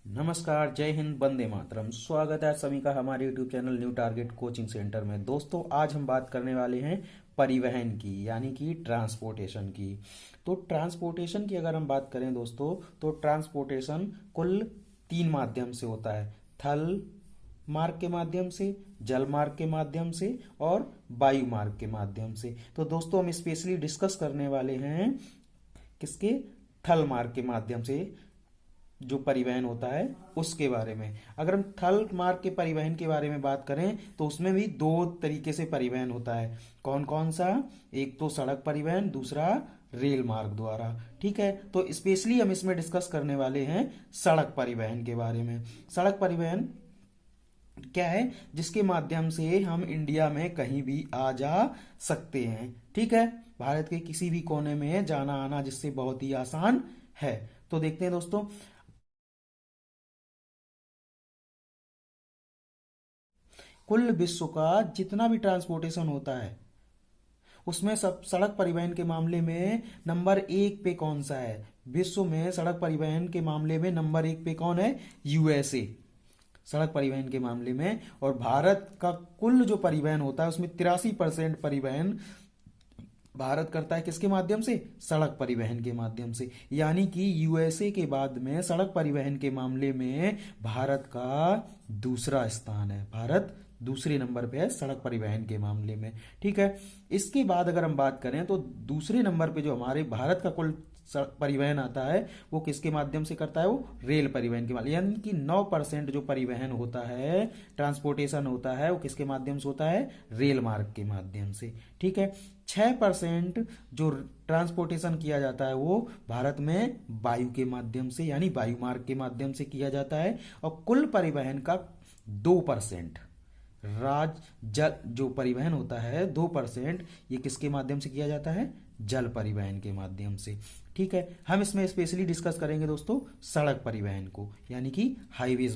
नमस्कार, जय हिंद, वंदे मातरम। स्वागत है सभी का हमारे YouTube channel new target coaching centre में। दोस्तों, आज हम बात करने वाले हैं परिवहन की, यानी कि ट्रांसपोर्टेशन की। तो ट्रांसपोर्टेशन की अगर हम बात करें दोस्तों, तो ट्रांसपोर्टेशन कुल तीन माध्यम से होता है: थल मार्ग के माध्यम से, जल मार्ग के माध्यम से और वायु मार्ग के माध्यम से। तो दोस्तों, हम स्पेशली डिस्कस करने वाले हैं किसके? थल मार्ग के माध्यम से जो परिवहन होता है उसके बारे में। अगर हम थल मार्ग के परिवहन के बारे में बात करें तो उसमें भी दो तरीके से परिवहन होता है। कौन कौन सा? एक तो सड़क परिवहन, दूसरा रेल मार्ग द्वारा। ठीक है, तो स्पेशली हम इसमें डिस्कस करने वाले हैं सड़क परिवहन के बारे में। सड़क परिवहन क्या है? जिसके माध्यम से हम इंडिया में कहीं भी आ जा सकते हैं। ठीक है, भारत के किसी भी कोने में जाना आना जिससे बहुत ही आसान है। तो देखते हैं दोस्तों, कुल विश्व का जितना भी ट्रांसपोर्टेशन होता है उसमें सब सड़क परिवहन के मामले में नंबर एक पे कौन सा है? विश्व में सड़क परिवहन के मामले में नंबर एक पे कौन है? यूएसए, सड़क परिवहन के मामले में। और भारत का कुल जो परिवहन होता है उसमें 83% परिवहन भारत करता है किसके माध्यम से? सड़क परिवहन के माध्यम से। यानी कि यूएसए के बाद में सड़क परिवहन के मामले में भारत का दूसरा स्थान है। भारत दूसरे नंबर पे है सड़क परिवहन के मामले में। ठीक है, इसके बाद अगर हम बात करें तो दूसरे नंबर पे जो हमारे भारत का कुल परिवहन आता है वो किसके माध्यम से करता है? वो रेल परिवहन के माध्यम, यानी कि 9% जो परिवहन होता है, ट्रांसपोर्टेशन होता है, वो किसके माध्यम से होता है? रेल मार्ग के माध्यम से। ठीक है, 6% जो ट्रांसपोर्टेशन किया जाता है वो भारत में वायु के माध्यम से, यानी वायु मार्ग के माध्यम से किया जाता है। और कुल परिवहन का 2% राज जल जो परिवहन होता है, 2% ये किसके माध्यम से किया जाता है? जल परिवहन के माध्यम से। ठीक है, हम इसमें स्पेशली डिस्कस करेंगे दोस्तों सड़क परिवहन को, यानी कि हाईवे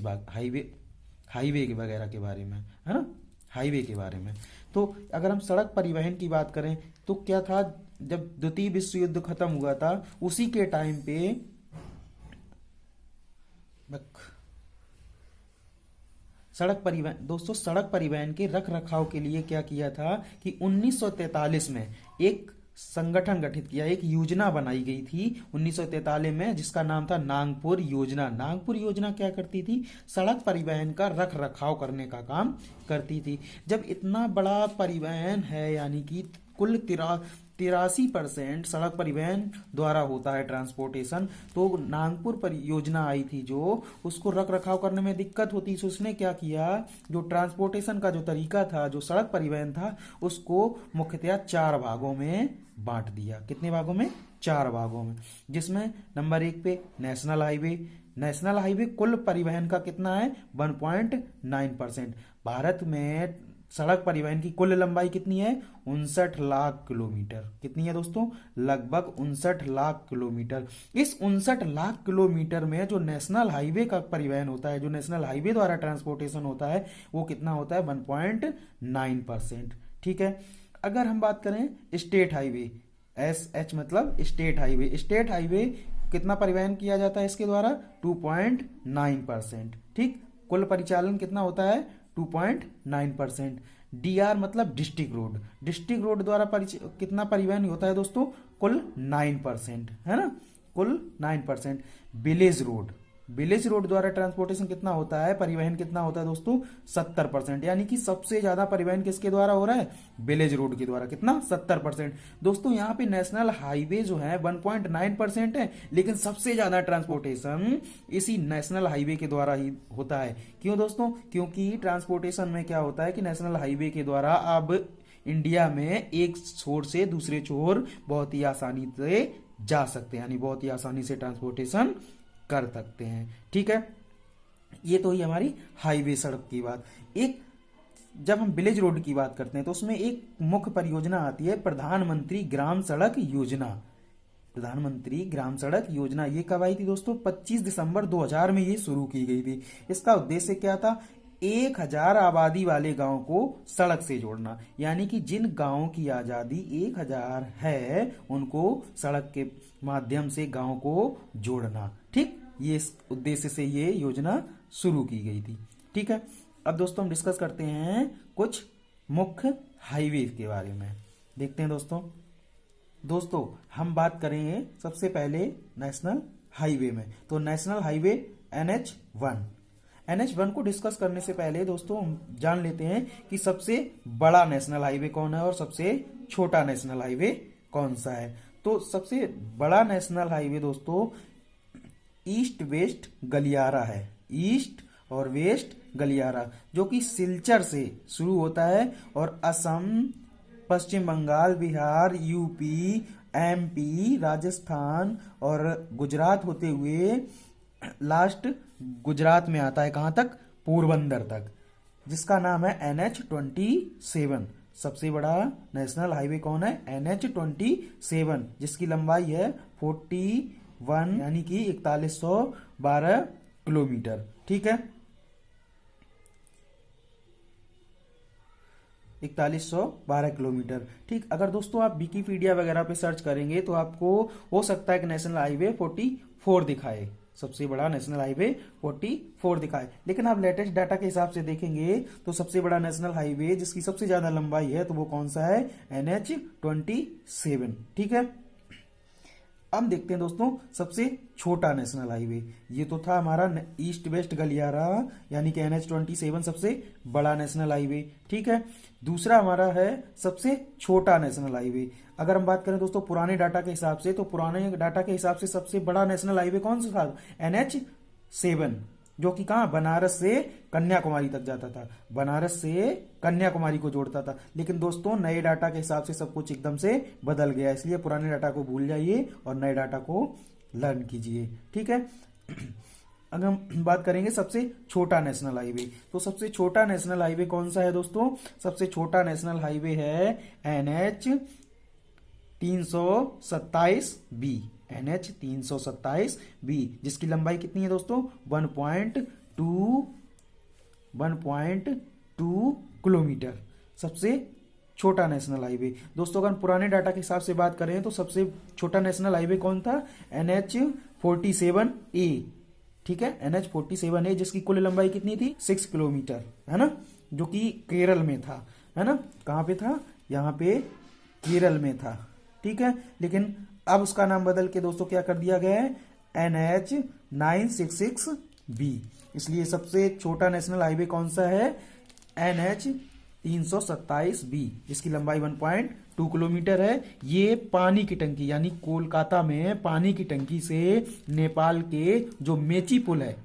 के वगैरह के बारे में, है ना, हाईवे के बारे में। तो अगर हम सड़क परिवहन की बात करें तो क्या था, जब द्वितीय विश्व युद्ध खत्म हुआ था उसी के टाइम पे सड़क परिवहन, दोस्तों सड़क परिवहन के रख रखाव के लिए क्या किया था कि 1943 में एक संगठन गठित किया, एक योजना बनाई गई थी 1943 में, जिसका नाम था नागपुर योजना। नागपुर योजना क्या करती थी? सड़क परिवहन का रख रखाव करने का काम करती थी। जब इतना बड़ा परिवहन है, यानी कि कुल 83% सड़क परिवहन द्वारा होता है ट्रांसपोर्टेशन, तो नागपुर परियोजना आई थी जो उसको रख रखाव करने में दिक्कत होती, तो उसने क्या किया, जो ट्रांसपोर्टेशन का जो तरीका था, जो सड़क परिवहन था, उसको मुख्यतः 4 भागों में बांट दिया। कितने भागों में? 4 भागों में। जिसमें नंबर 1 पे नेशनल हाईवे। नेशनल हाईवे कुल परिवहन का कितना है? 1.9%। भारत में सड़क परिवहन की कुल लंबाई कितनी है? 59 लाख किलोमीटर। कितनी है दोस्तों? लगभग 59 लाख किलोमीटर। इस 59 लाख किलोमीटर में जो नेशनल हाईवे का परिवहन होता है, जो नेशनल हाईवे द्वारा ट्रांसपोर्टेशन होता है, वो कितना होता है? 1.9%। ठीक है, अगर हम बात करें स्टेट हाईवे, SH मतलब स्टेट हाईवे, स्टेट हाईवे कितना परिवहन किया जाता है इसके द्वारा? 2.9%। ठीक, कुल परिचालन कितना होता है? 2.9%। DR मतलब डिस्ट्रिक्ट रोड, डिस्ट्रिक्ट रोड द्वारा कितना परिवहन होता है दोस्तों? कुल 9%, है ना, कुल 9%। विलेज रोड, विलेज रोड द्वारा ट्रांसपोर्टेशन कितना होता है? परिवहन कितना होता है दोस्तों? 70%। यानी कि सबसे ज्यादा परिवहन किसके द्वारा हो रहा है? विलेज रोड के द्वारा। कितना? 70%। दोस्तों यहाँ पे नेशनल हाईवे जो है 1.9% है, लेकिन सबसे ज्यादा ट्रांसपोर्टेशन इसी नेशनल हाईवे के द्वारा ही होता है। क्यों दोस्तों? क्योंकि ट्रांसपोर्टेशन में क्या होता है कि नेशनल हाईवे के द्वारा अब इंडिया में एक छोर से दूसरे छोर बहुत ही आसानी से जा सकते हैं, यानी बहुत ही आसानी से ट्रांसपोर्टेशन कर सकते हैं। ठीक है, ये तो ही हमारी हाईवे सड़क की बात। एक जब हम विलेज रोड की बात करते हैं तो उसमें एक मुख्य परियोजना आती है प्रधानमंत्री ग्राम सड़क योजना। प्रधानमंत्री ग्राम सड़क योजना ये कब आई थी दोस्तों? 25 दिसंबर 2000 में ये शुरू की गई थी। इसका उद्देश्य क्या था? 1000 आबादी वाले गांव को सड़क से जोड़ना, यानी कि जिन गांवों की आबादी 1000 है उनको सड़क के माध्यम से गांव को जोड़ना। ठीक, ये इस उद्देश्य से ये योजना शुरू की गई थी। ठीक है, अब दोस्तों हम डिस्कस करते हैं कुछ मुख्य हाईवे के बारे में। देखते हैं दोस्तों हम बात करेंगे सबसे पहले नेशनल हाईवे में। तो नेशनल हाईवे NH1 को डिस्कस करने से पहले दोस्तों हम जान लेते हैं कि सबसे बड़ा नेशनल हाईवे कौन है और सबसे छोटा नेशनल हाईवे कौन सा है। तो सबसे बड़ा नेशनल हाईवे दोस्तों ईस्ट वेस्ट गलियारा है, ईस्ट और वेस्ट गलियारा, जो कि सिलचर से शुरू होता है और असम, पश्चिम बंगाल, बिहार, यूपी, MP, राजस्थान और गुजरात होते हुए लास्ट गुजरात में आता है। कहां तक? पोरबंदर तक, जिसका नाम है NH27। सबसे बड़ा नेशनल हाईवे कौन है? NH27, जिसकी लंबाई है 41 यानी कि 4112 किलोमीटर। ठीक है, 4112 किलोमीटर। ठीक, अगर दोस्तों आप विकिपीडिया वगैरह पे सर्च करेंगे तो आपको हो सकता है कि नेशनल हाईवे 44 दिखाए, सबसे बड़ा नेशनल हाईवे 44 दिखाए, लेकिन आप लेटेस्ट डाटा के हिसाब से देखेंगे तो सबसे बड़ा नेशनल हाईवे जिसकी सबसे ज्यादा लंबाई है तो वो कौन सा है? NH27। ठीक है, अब देखते हैं दोस्तों सबसे छोटा नेशनल हाईवे। ये तो था हमारा ईस्ट वेस्ट गलियारा यानी कि NH27 सबसे बड़ा नेशनल हाईवे। ठीक है, दूसरा हमारा है सबसे छोटा नेशनल हाईवे। अगर हम बात करें दोस्तों पुराने डाटा के हिसाब से, तो पुराने डाटा के हिसाब से सबसे बड़ा नेशनल हाईवे कौन सा था? NH7, जो कि कहां? बनारस से कन्याकुमारी तक जाता था, बनारस से कन्याकुमारी को जोड़ता था। लेकिन दोस्तों नए डाटा के हिसाब से सब कुछ एकदम से बदल गया, इसलिए पुराने डाटा को भूल जाइए और नए डाटा को लर्न कीजिए। ठीक है, अगर हम बात करेंगे सबसे छोटा नेशनल हाईवे, तो सबसे छोटा नेशनल हाईवे कौन सा है दोस्तों? सबसे छोटा नेशनल हाईवे है NH327B, NH327B, जिसकी लंबाई कितनी है दोस्तों? 1.2 किलोमीटर। सबसे छोटा नेशनल हाईवे। दोस्तों अगर पुराने डाटा के हिसाब से बात करें तो सबसे छोटा नेशनल हाईवे कौन था? NH47A। ठीक है, NH47A, जिसकी कुल लंबाई कितनी थी? 6 किलोमीटर, है ना, जो कि केरल में था, है ना। कहां पे था? यहाँ पे केरल में था। ठीक है, लेकिन अब उसका नाम बदल के दोस्तों क्या कर दिया गया है? NH966B। इसलिए सबसे छोटा नेशनल हाईवे कौन सा है? NH327B, जिसकी लंबाई 1.2 किलोमीटर है। ये पानी की टंकी यानी कोलकाता में पानी की टंकी से नेपाल के जो मेची पुल है,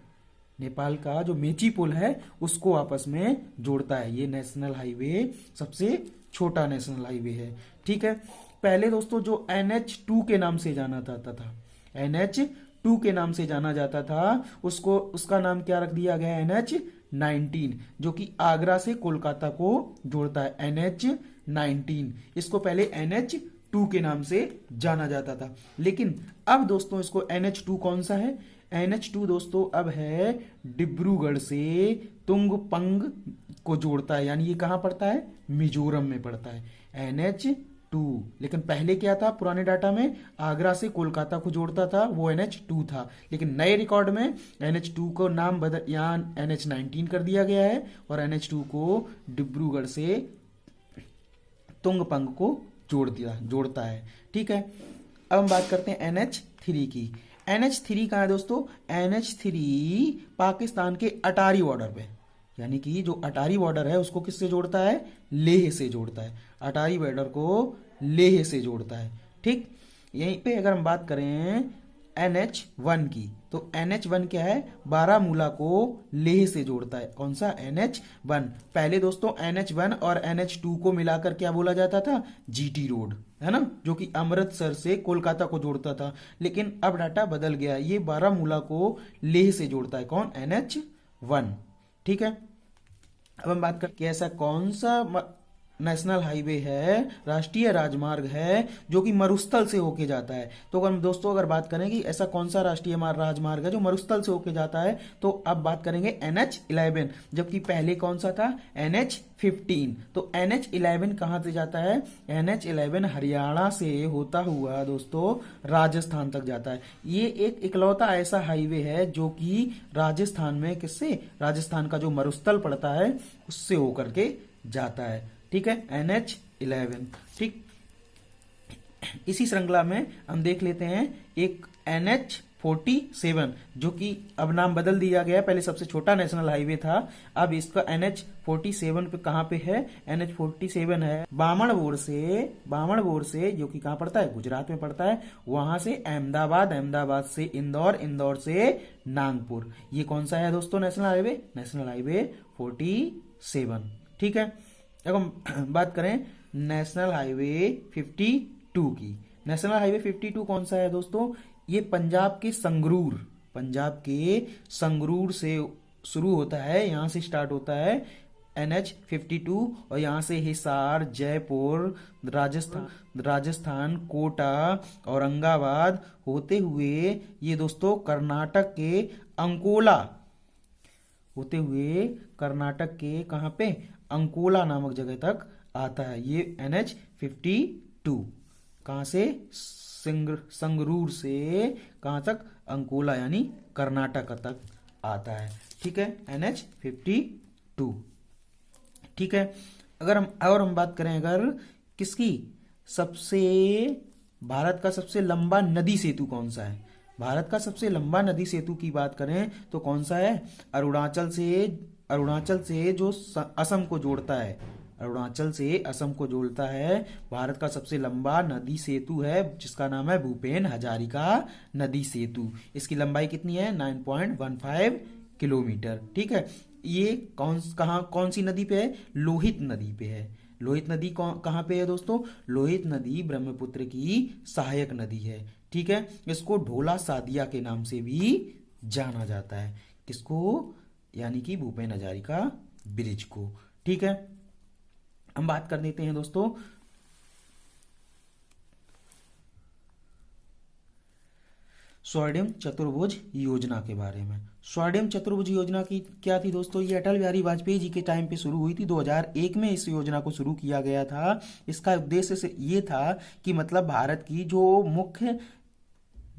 नेपाल का जो मेची पुल है उसको आपस में जोड़ता है। ये नेशनल हाईवे सबसे छोटा नेशनल हाईवे है। ठीक है, पहले दोस्तों जो NH2 के नाम से जाना जाता था, NH2 के नाम से जाना जाता था, उसका नाम क्या रख दिया गया? NH19, जो कि आगरा से कोलकाता को जोड़ता है। NH19, इसको पहले NH2 के नाम से जाना जाता था, लेकिन अब दोस्तों इसको NH2 कौन सा है? NH2 दोस्तों अब है डिब्रूगढ़ से तुंगपंग को जोड़ता है, यानी ये कहां पड़ता है? मिजोरम में पड़ता है NH2। लेकिन पहले क्या था? पुराने डाटा में आगरा से कोलकाता को जोड़ता था, वो NH2 था, लेकिन नए रिकॉर्ड में NH2 को नाम बदल यहाँ NH19 कर दिया गया है और NH2 को डिब्रूगढ़ से तुंगपंग को जोड़ता है। ठीक है, अब हम बात करते हैं NH3 की। NH3 कहाँ है दोस्तों? NH3 पाकिस्तान के अटारी बॉर्डर पे, यानी कि जो अटारी बॉर्डर है उसको किससे जोड़ता है? लेह से जोड़ता है, अटारी बॉर्डर को लेह से जोड़ता है। ठीक, यहीं पे अगर हम बात करें NH1 की, तो NH1 क्या है? बारामूला को लेह से जोड़ता है। कौन सा? NH1। पहले दोस्तों NH1 और NH2 को मिलाकर क्या बोला जाता था? GT रोड, है ना, जो कि अमृतसर से कोलकाता को जोड़ता था, लेकिन अब डाटा बदल गया, ये बारामूला को लेह से जोड़ता है। कौन? NH1। ठीक है, अब हम बात करते हैं ऐसा कौन सा नेशनल हाईवे है, राष्ट्रीय राजमार्ग है, जो कि मरुस्थल से होके जाता है। तो अगर दोस्तों अगर बात करें कि ऐसा कौन सा राष्ट्रीय राजमार्ग है जो मरुस्थल से होके जाता है, तो अब बात करेंगे NH11, जबकि पहले कौन सा था, NH15। तो NH11 कहाँ से जाता है, NH11 हरियाणा से होता हुआ दोस्तों राजस्थान तक जाता है। ये एक इकलौता ऐसा हाईवे है जो कि राजस्थान में किससे, राजस्थान का जो मरुस्थल पड़ता है उससे होकर के जाता है। ठीक है, NH11। ठीक, इसी श्रृंखला में हम देख लेते हैं एक NH47, जो कि अब नाम बदल दिया गया, पहले सबसे छोटा नेशनल हाईवे था, अब इसका NH47 पे कहाँ पे है, NH47 है बामणबोर से जो कि कहाँ पड़ता है, गुजरात में पड़ता है, वहां से अहमदाबाद, अहमदाबाद से इंदौर, इंदौर से नागपुर। ये कौन सा है दोस्तों नेशनल हाईवे, नेशनल हाईवे 47। ठीक है, अब हम बात करें नेशनल हाईवे 52 की। नेशनल हाईवे 52 कौन सा है दोस्तों, ये पंजाब के संगरूर से शुरू होता है, यहां से स्टार्ट होता है NH52, और यहां से हिसार, जयपुर, राजस्थान, कोटा, औरंगाबाद होते हुए ये दोस्तों कर्नाटक के अंकोला होते हुए कर्नाटक के कहाँ पे, अंकोला नामक जगह तक आता है। ये NH52 कहाँ से, संगरूर से कहाँ तक, अंकोला यानी कर्नाटक तक आता है। ठीक है, NH52। ठीक है, अगर हम बात करें अगर किसकी, भारत का सबसे लंबा नदी सेतु कौन सा है, भारत का सबसे लंबा नदी सेतु की बात करें तो कौन सा है, अरुणाचल से जो असम को जोड़ता है, अरुणाचल से असम को जोड़ता है, भारत का सबसे लंबा नदी सेतु है, जिसका नाम है भूपेन हजारिका नदी सेतु। इसकी लंबाई कितनी है, 9.15 किलोमीटर। ठीक है, ये कौन सी नदी पे है, लोहित नदी पे है। लोहित नदी कहाँ पे है दोस्तों, लोहित नदी ब्रह्मपुत्र की सहायक नदी है। ठीक है, इसको ढोला सादिया के नाम से भी जाना जाता है, किसको, यानी कि भूपेन हजारिका ब्रिज को। ठीक है, हम बात कर देते हैं दोस्तों स्वर्णिम चतुर्भुज योजना के बारे में। स्वर्णिम चतुर्भुज योजना की क्या थी दोस्तों, ये अटल बिहारी वाजपेयी जी के टाइम पे शुरू हुई थी, 2001 में इस योजना को शुरू किया गया था। इसका उद्देश्य से ये था कि मतलब भारत की जो मुख्य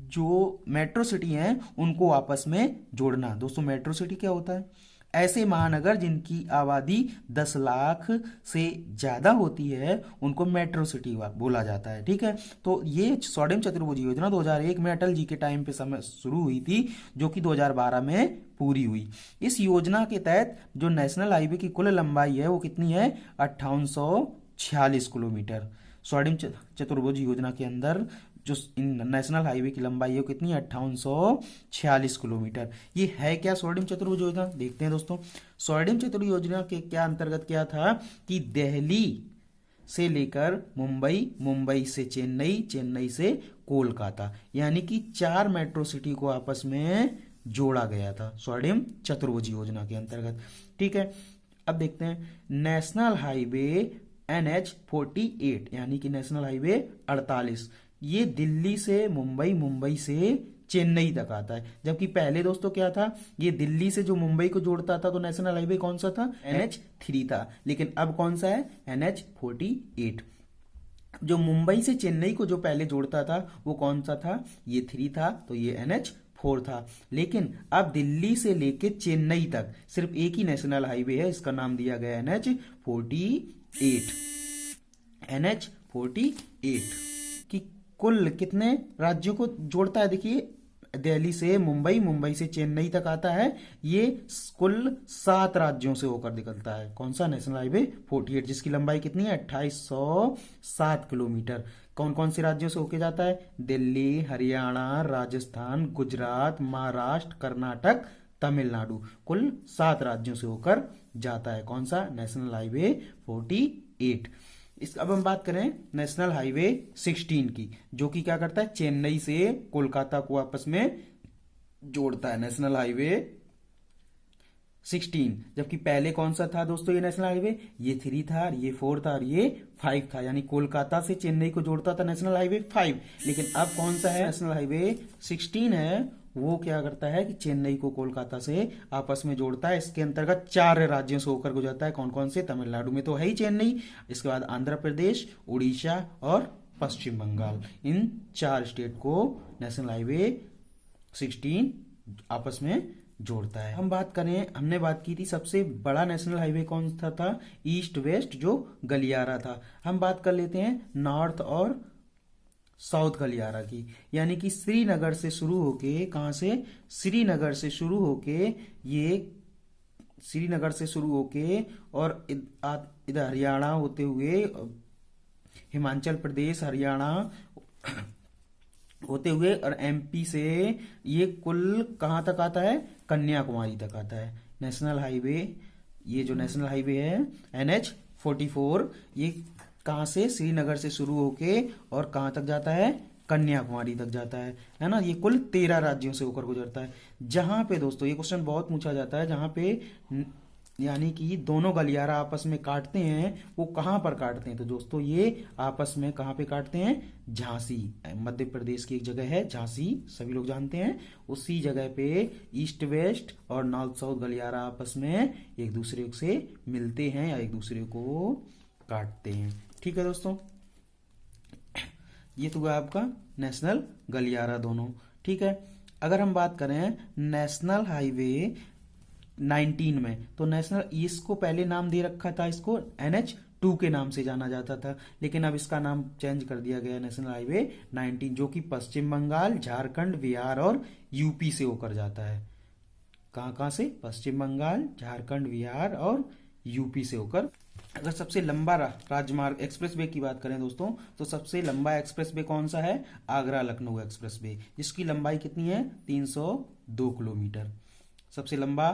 जो मेट्रो सिटी हैं उनको आपस में जोड़ना। दोस्तों मेट्रो सिटी क्या होता है, ऐसे महानगर जिनकी आबादी 10 लाख से ज्यादा होती है उनको मेट्रो सिटी बोला जाता है। ठीक है, तो ये स्वर्णिम चतुर्भुज योजना 2001 में अटल जी के टाइम पे समय शुरू हुई थी, जो कि 2012 में पूरी हुई। इस योजना के तहत जो नेशनल हाईवे की कुल लंबाई है वो कितनी है, 5846 किलोमीटर। स्वर्णिम चतुर्भुज योजना के अंदर जो नेशनल हाईवे की लंबाई है वो कितनी है, 5846 किलोमीटर। ये है क्या स्वर्णिम चतुर्भुज योजना, देखते हैं दोस्तों। स्वर्णिम चतुर्भुज योजना के क्या अंतर्गत क्या था कि दिल्ली से लेकर मुंबई, मुंबई से चेन्नई, चेन्नई से कोलकाता, यानी कि 4 मेट्रो सिटी को आपस में जोड़ा गया था स्वर्णिम चतुर्भुज योजना के अंतर्गत। ठीक है, अब देखते हैं नेशनल हाईवे NH48, यानी कि नेशनल हाईवे 48, ये दिल्ली से मुंबई, मुंबई से चेन्नई तक आता है। जबकि पहले दोस्तों क्या था, ये दिल्ली से जो मुंबई को जोड़ता था तो नेशनल हाईवे कौन सा था, NH3 था, लेकिन अब कौन सा है, NH48। जो मुंबई से चेन्नई को जो पहले जोड़ता था वो कौन सा था, ये 3 था, तो ये NH4 था। लेकिन अब दिल्ली से लेके चेन्नई तक सिर्फ एक ही नेशनल हाईवे है, इसका नाम दिया गया NH48। NH48 कि कुल कितने राज्यों को जोड़ता है, देखिए दिल्ली से मुंबई, मुंबई से चेन्नई तक आता है, ये कुल 7 राज्यों से होकर निकलता है। कौन सा, नेशनल हाईवे 48, जिसकी लंबाई कितनी है, 2807 किलोमीटर। कौन कौन से राज्यों से होकर जाता है, दिल्ली, हरियाणा, राजस्थान, गुजरात, महाराष्ट्र, कर्नाटक, तमिलनाडु, कुल 7 राज्यों से होकर जाता है। कौन सा, नेशनल हाईवे 48। अब हम बात करें नेशनल हाईवे 16 की, जो कि क्या करता है, चेन्नई से कोलकाता को आपस में जोड़ता है। National highway 16। जबकि पहले कौन सा था दोस्तों ये नेशनल हाईवे, ये 3 था, ये 4 था और ये 5 था, यानी कोलकाता से चेन्नई को जोड़ता था नेशनल हाईवे 5। लेकिन अब कौन सा है नेशनल हाईवे 16 है, वो क्या करता है कि चेन्नई को कोलकाता से आपस में जोड़ता है। इसके अंतर्गत 4 राज्यों से होकर गुजरता है। कौन कौन से, तमिलनाडु में तो है ही चेन्नई, इसके बाद आंध्र प्रदेश, उड़ीसा और पश्चिम बंगाल, इन 4 स्टेट को नेशनल हाईवे 16 आपस में जोड़ता है। हम बात करें, हमने बात की थी सबसे बड़ा नेशनल हाईवे कौन सा था, ईस्ट वेस्ट जो गलियारा था। हम बात कर लेते हैं नॉर्थ और साउथ गलियारा की, यानी कि श्रीनगर से शुरू होके, कहां से, श्रीनगर से शुरू होके, ये श्रीनगर से शुरू होके और इधर हरियाणा होते हुए, हिमाचल प्रदेश, हरियाणा होते हुए और एमपी से ये कुल कहाँ तक आता है, कन्याकुमारी तक आता है नेशनल हाईवे। ये जो नेशनल हाईवे है NH-44, ये कहाँ से, श्रीनगर से शुरू होके और कहाँ तक जाता है, कन्याकुमारी तक जाता है ना। ये कुल 13 राज्यों से होकर गुजरता है। जहां पे दोस्तों ये क्वेश्चन बहुत पूछा जाता है, जहां पे यानी कि दोनों गलियारा आपस में काटते हैं, वो कहाँ पर काटते हैं, तो दोस्तों ये आपस में कहाँ पे काटते हैं, झांसी, मध्य प्रदेश की एक जगह है झांसी, सभी लोग जानते हैं, उसी जगह पे ईस्ट वेस्ट और नॉर्थ साउथ गलियारा आपस में एक दूसरे से मिलते हैं या एक दूसरे को काटते हैं। ठीक है दोस्तों, ये तो आपका नेशनल गलियारा दोनों। ठीक है, अगर हम बात करें नेशनल हाईवे 19 में, तो नेशनल, इसको पहले नाम दे रखा था, इसको NH-2 के नाम से जाना जाता था, लेकिन अब इसका नाम चेंज कर दिया गया नेशनल हाईवे 19, जो कि पश्चिम बंगाल, झारखंड, बिहार और यूपी से होकर जाता है। कहाँ कहाँ से, पश्चिम बंगाल, झारखंड, बिहार और यूपी से होकर। अगर सबसे लंबा राजमार्ग एक्सप्रेसवे की बात करें दोस्तों, तो सबसे लंबा एक्सप्रेसवे कौन सा है, आगरा लखनऊ एक्सप्रेसवे, जिसकी लंबाई कितनी है, 302 किलोमीटर। सबसे लंबा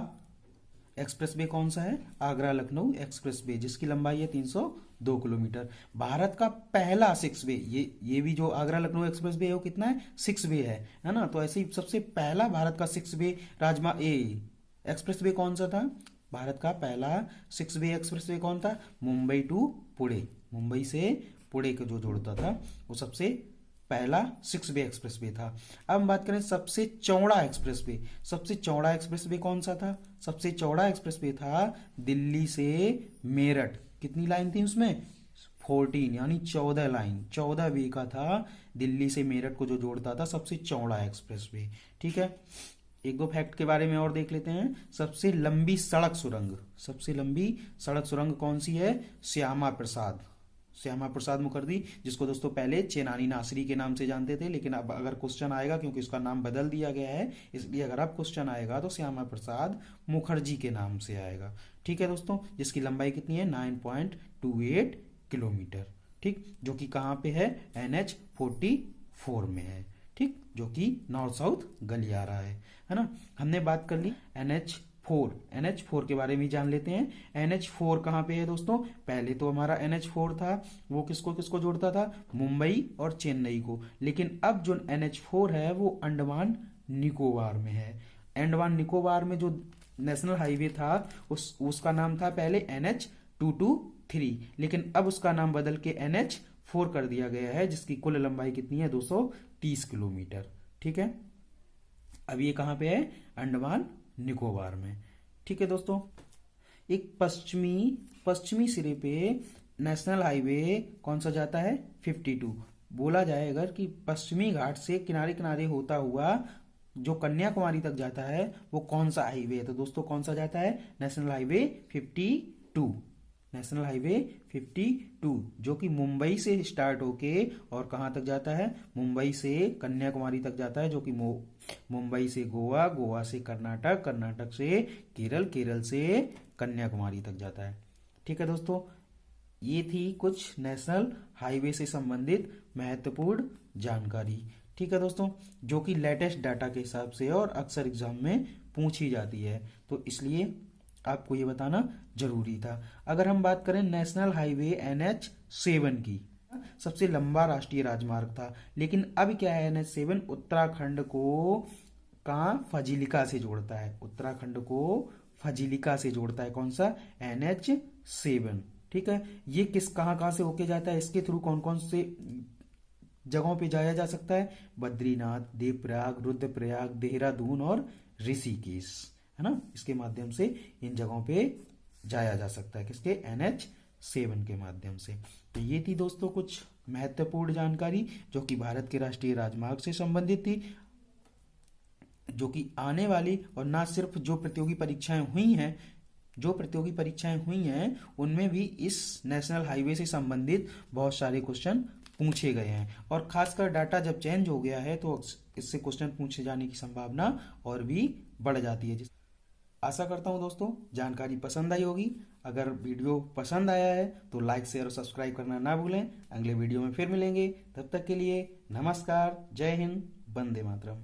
एक्सप्रेसवे कौन सा है, आगरा लखनऊ एक्सप्रेसवे, जिसकी लंबाई है 302 किलोमीटर। भारत का पहला 6 वे, ये भी जो आगरा लखनऊ एक्सप्रेसवे है वो कितना है, 6 वे है ना। तो ऐसे ही सबसे पहला भारत का 6 वे राजमार्ग एक्सप्रेसवे कौन सा था, भारत का पहला 6 वे एक्सप्रेसवे कौन था, मुंबई टू पुणे, मुंबई से पुणे को जो जोड़ता था, वो सबसे पहला 6 वे एक्सप्रेसवे था। अब हम बात करें सबसे चौड़ा एक्सप्रेसवे, सबसे चौड़ा एक्सप्रेसवे कौन सा था, सबसे चौड़ा एक्सप्रेसवे था दिल्ली से मेरठ। कितनी लाइन थी उसमें, 14, यानी 14 लाइन, 14 वे का था, दिल्ली से मेरठ को जो जोड़ता था, सबसे चौड़ा एक्सप्रेसवे। ठीक है, एक दो फैक्ट के बारे में और देख लेते हैं। सबसे लंबी सड़क सुरंग, सबसे लंबी सड़क सुरंग कौन सी है, श्यामा प्रसाद मुखर्जी, जिसको दोस्तों पहले चेनानी नासरी के नाम से जानते थे, लेकिन अब अगर क्वेश्चन आएगा, क्योंकि उसका नाम बदल दिया गया है, इसलिए अगर अब क्वेश्चन आएगा तो श्यामा प्रसाद मुखर्जी के नाम से आएगा। ठीक है दोस्तों, जिसकी लंबाई कितनी है, 9.28 किलोमीटर। ठीक, जो कि कहाँ पे है, NH-44 में है। ठीक, जो कि नॉर्थ साउथ गलियारा है ना। हमने बात कर ली NH-4 के बारे में जान लेते हैं। NH-4 कहाँ पे है दोस्तों, पहले तो हमारा NH-4 था, वो किसको किसको जोड़ता था, मुंबई और चेन्नई को, लेकिन अब जो NH-4 है वो अंडमान निकोबार में है। अंडमान निकोबार में जो नेशनल हाईवे था उसका नाम था पहले NH-223, लेकिन अब उसका नाम बदल के NH-4 कर दिया गया है, जिसकी कुल लंबाई कितनी है, 230 किलोमीटर। ठीक है, अब ये कहाँ पे है, अंडमान निकोबार में। ठीक है दोस्तों, एक पश्चिमी सिरे पे नेशनल हाईवे कौन सा जाता है, 52। बोला जाए अगर कि पश्चिमी घाट से किनारे किनारे होता हुआ जो कन्याकुमारी तक जाता है वो कौन सा हाईवे है, तो दोस्तों कौन सा जाता है, नेशनल हाईवे 52, नेशनल हाईवे 52, जो कि मुंबई से स्टार्ट होके और कहां तक जाता है, मुंबई से कन्याकुमारी तक जाता है, जो कि मुंबई से गोवा, गोवा से कर्नाटक, कर्नाटक से केरल, केरल से कन्याकुमारी तक जाता है। ठीक है दोस्तों, ये थी कुछ नेशनल हाईवे से संबंधित महत्वपूर्ण जानकारी। ठीक है दोस्तों, जो कि लेटेस्ट डाटा के हिसाब से और अक्सर एग्जाम में पूछी जाती है, तो इसलिए आपको ये बताना जरूरी था। अगर हम बात करें नेशनल हाईवे NH-7 की, सबसे लंबा राष्ट्रीय राजमार्ग था, लेकिन अब क्या है, NH-7 उत्तराखंड को कहाँ, फजीलिका से जोड़ता है, उत्तराखंड को फजिलिका से जोड़ता है। कौन सा? NH7। ठीक है, ये कहाँ कहाँ से होके जाता है, इसके थ्रू कौन कौन से जगहों पे जाया जा सकता है? बद्रीनाथ, देवप्रयाग, रुद्रप्रयाग, देहरादून और ऋषिकेश, है ना। इसके माध्यम से इन जगहों पे जाया जा सकता है, किसके? NH7 के माध्यम से। तो ये थी दोस्तों कुछ महत्वपूर्ण जानकारी जो कि भारत के राष्ट्रीय राजमार्ग से संबंधित थी, जो कि आने वाली और ना सिर्फ जो प्रतियोगी परीक्षाएं हुई हैं उनमें भी इस नेशनल हाईवे से संबंधित बहुत सारे क्वेश्चन पूछे गए हैं। और खासकर डाटा जब चेंज हो गया है तो इससे क्वेश्चन पूछे जाने की संभावना और भी बढ़ जाती है। आशा करता हूं दोस्तों जानकारी पसंद आई होगी। अगर वीडियो पसंद आया है तो लाइक, शेयर और सब्सक्राइब करना ना भूलें। अगले वीडियो में फिर मिलेंगे, तब तक के लिए नमस्कार, जय हिंद, वंदे मातरम।